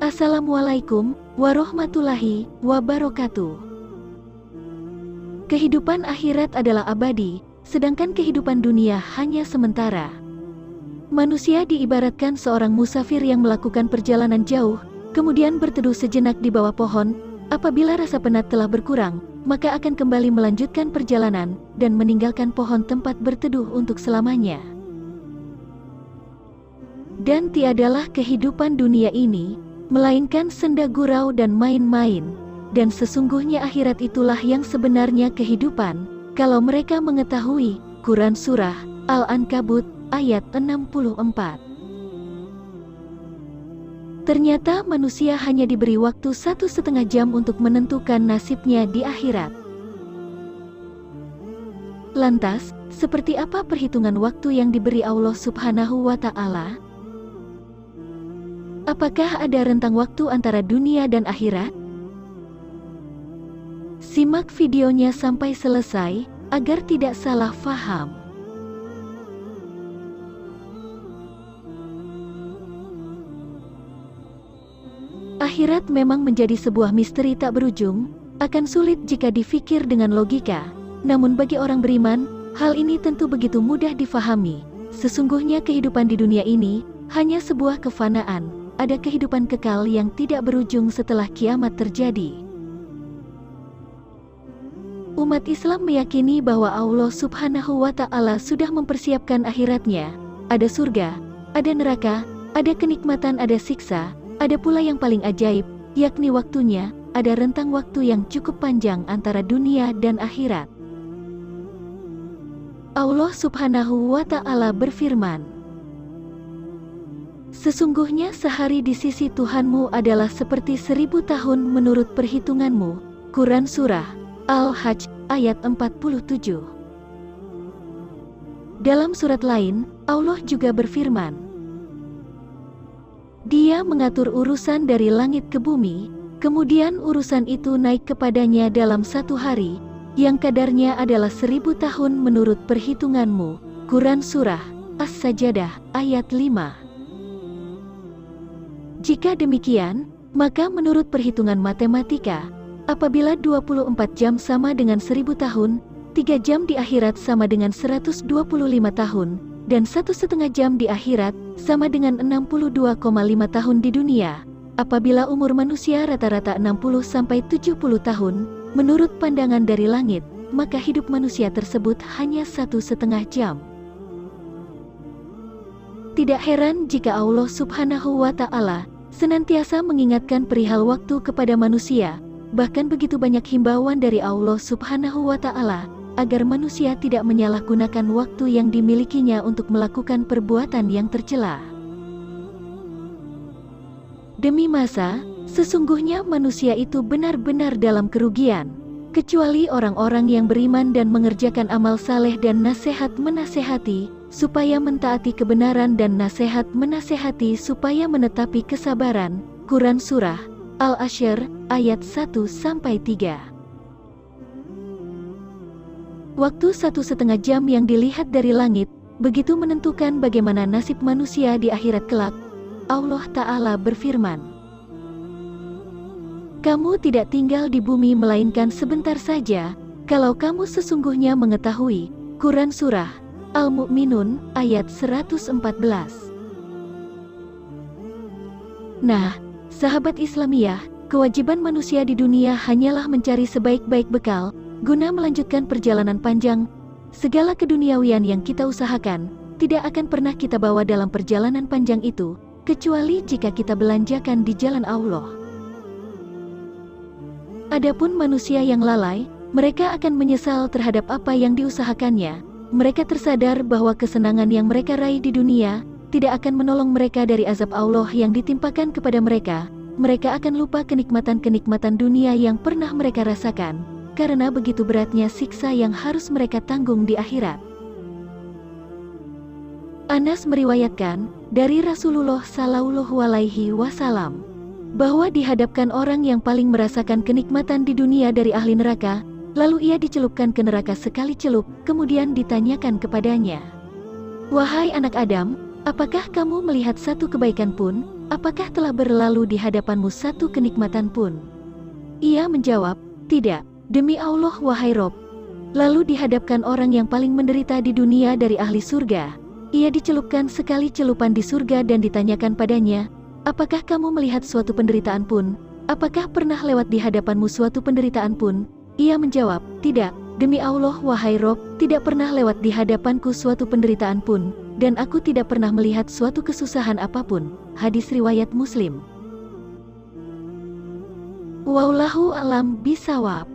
Assalamualaikum warahmatullahi wabarakatuh. Kehidupan akhirat adalah abadi, sedangkan kehidupan dunia hanya sementara. Manusia diibaratkan seorang musafir yang melakukan perjalanan jauh, kemudian berteduh sejenak di bawah pohon. Apabila rasa penat telah berkurang, maka akan kembali melanjutkan perjalanan dan meninggalkan pohon tempat berteduh untuk selamanya. Dan tiadalah kehidupan dunia ini, melainkan senda gurau dan main-main, dan sesungguhnya akhirat itulah yang sebenarnya kehidupan, kalau mereka mengetahui. Quran Surah Al-Ankabut ayat 64. Ternyata manusia hanya diberi waktu 1,5 jam untuk menentukan nasibnya di akhirat. Lantas, seperti apa perhitungan waktu yang diberi Allah Subhanahu wa Ta'ala? Apakah ada rentang waktu antara dunia dan akhirat? Simak videonya sampai selesai, agar tidak salah faham. Akhirat memang menjadi sebuah misteri tak berujung, akan sulit jika difikir dengan logika. Namun bagi orang beriman, hal ini tentu begitu mudah difahami. Sesungguhnya kehidupan di dunia ini hanya sebuah kefanaan, ada kehidupan kekal yang tidak berujung setelah kiamat terjadi. Umat Islam meyakini bahwa Allah Subhanahu wa Ta'ala sudah mempersiapkan akhiratnya. Ada surga, ada neraka, ada kenikmatan, ada siksa. Ada pula yang paling ajaib, yakni waktunya. Ada rentang waktu yang cukup panjang antara dunia dan akhirat. Allah Subhanahu wa Ta'ala berfirman, sesungguhnya sehari di sisi Tuhanmu adalah seperti 1000 tahun menurut perhitunganmu. Quran Surah Al-Hajj ayat 47. Dalam surat lain, Allah juga berfirman, Dia mengatur urusan dari langit ke bumi, kemudian urusan itu naik kepadanya dalam 1 hari, yang kadarnya adalah 1000 tahun menurut perhitunganmu. Quran Surah As-Sajdah ayat 5. Jika demikian, maka menurut perhitungan matematika, apabila 24 jam sama dengan 1000 tahun, 3 jam di akhirat sama dengan 125 tahun, dan 1,5 jam di akhirat sama dengan 62,5 tahun di dunia. Apabila umur manusia rata-rata 60-70 tahun, menurut pandangan dari langit, maka hidup manusia tersebut hanya 1,5 jam. Tidak heran jika Allah Subhanahu wa Ta'ala senantiasa mengingatkan perihal waktu kepada manusia. Bahkan begitu banyak himbauan dari Allah Subhanahu wa Ta'ala agar manusia tidak menyalahgunakan waktu yang dimilikinya untuk melakukan perbuatan yang tercela. Demi masa, sesungguhnya manusia itu benar-benar dalam kerugian, kecuali orang-orang yang beriman dan mengerjakan amal saleh dan nasihat menasehati, supaya mentaati kebenaran dan nasihat menasehati supaya menetapi kesabaran. Quran Surah Al-Ashr ayat 1-3. Waktu 1,5 jam yang dilihat dari langit, begitu menentukan bagaimana nasib manusia di akhirat kelak. Allah Ta'ala berfirman, kamu tidak tinggal di bumi melainkan sebentar saja, kalau kamu sesungguhnya mengetahui. Quran Surah Al-Mu'minun ayat 114. Nah, sahabat Islamiyah, kewajiban manusia di dunia hanyalah mencari sebaik-baik bekal, guna melanjutkan perjalanan panjang. Segala keduniawian yang kita usahakan, tidak akan pernah kita bawa dalam perjalanan panjang itu, kecuali jika kita belanjakan di jalan Allah. Adapun manusia yang lalai, mereka akan menyesal terhadap apa yang diusahakannya. Mereka tersadar bahwa kesenangan yang mereka raih di dunia, tidak akan menolong mereka dari azab Allah yang ditimpakan kepada mereka. Mereka akan lupa kenikmatan-kenikmatan dunia yang pernah mereka rasakan, karena begitu beratnya siksa yang harus mereka tanggung di akhirat. Anas meriwayatkan dari Rasulullah Shallallahu Alaihi Wasallam bahwa dihadapkan orang yang paling merasakan kenikmatan di dunia dari ahli neraka, lalu ia dicelupkan ke neraka sekali celup, kemudian ditanyakan kepadanya, wahai anak Adam, apakah kamu melihat satu kebaikan pun? apakah telah berlalu di hadapanmu satu kenikmatan pun? Ia menjawab, tidak, demi Allah wahai Rob. Lalu dihadapkan orang yang paling menderita di dunia dari ahli surga. Ia dicelupkan sekali celupan di surga dan ditanyakan padanya, apakah kamu melihat suatu penderitaan pun? Apakah pernah lewat di hadapanmu suatu penderitaan pun? Ia menjawab, tidak, demi Allah wahai Rob, tidak pernah lewat di hadapanku suatu penderitaan pun, dan aku tidak pernah melihat suatu kesusahan apapun. Hadis riwayat Muslim. Wallahu a'lam bishawab.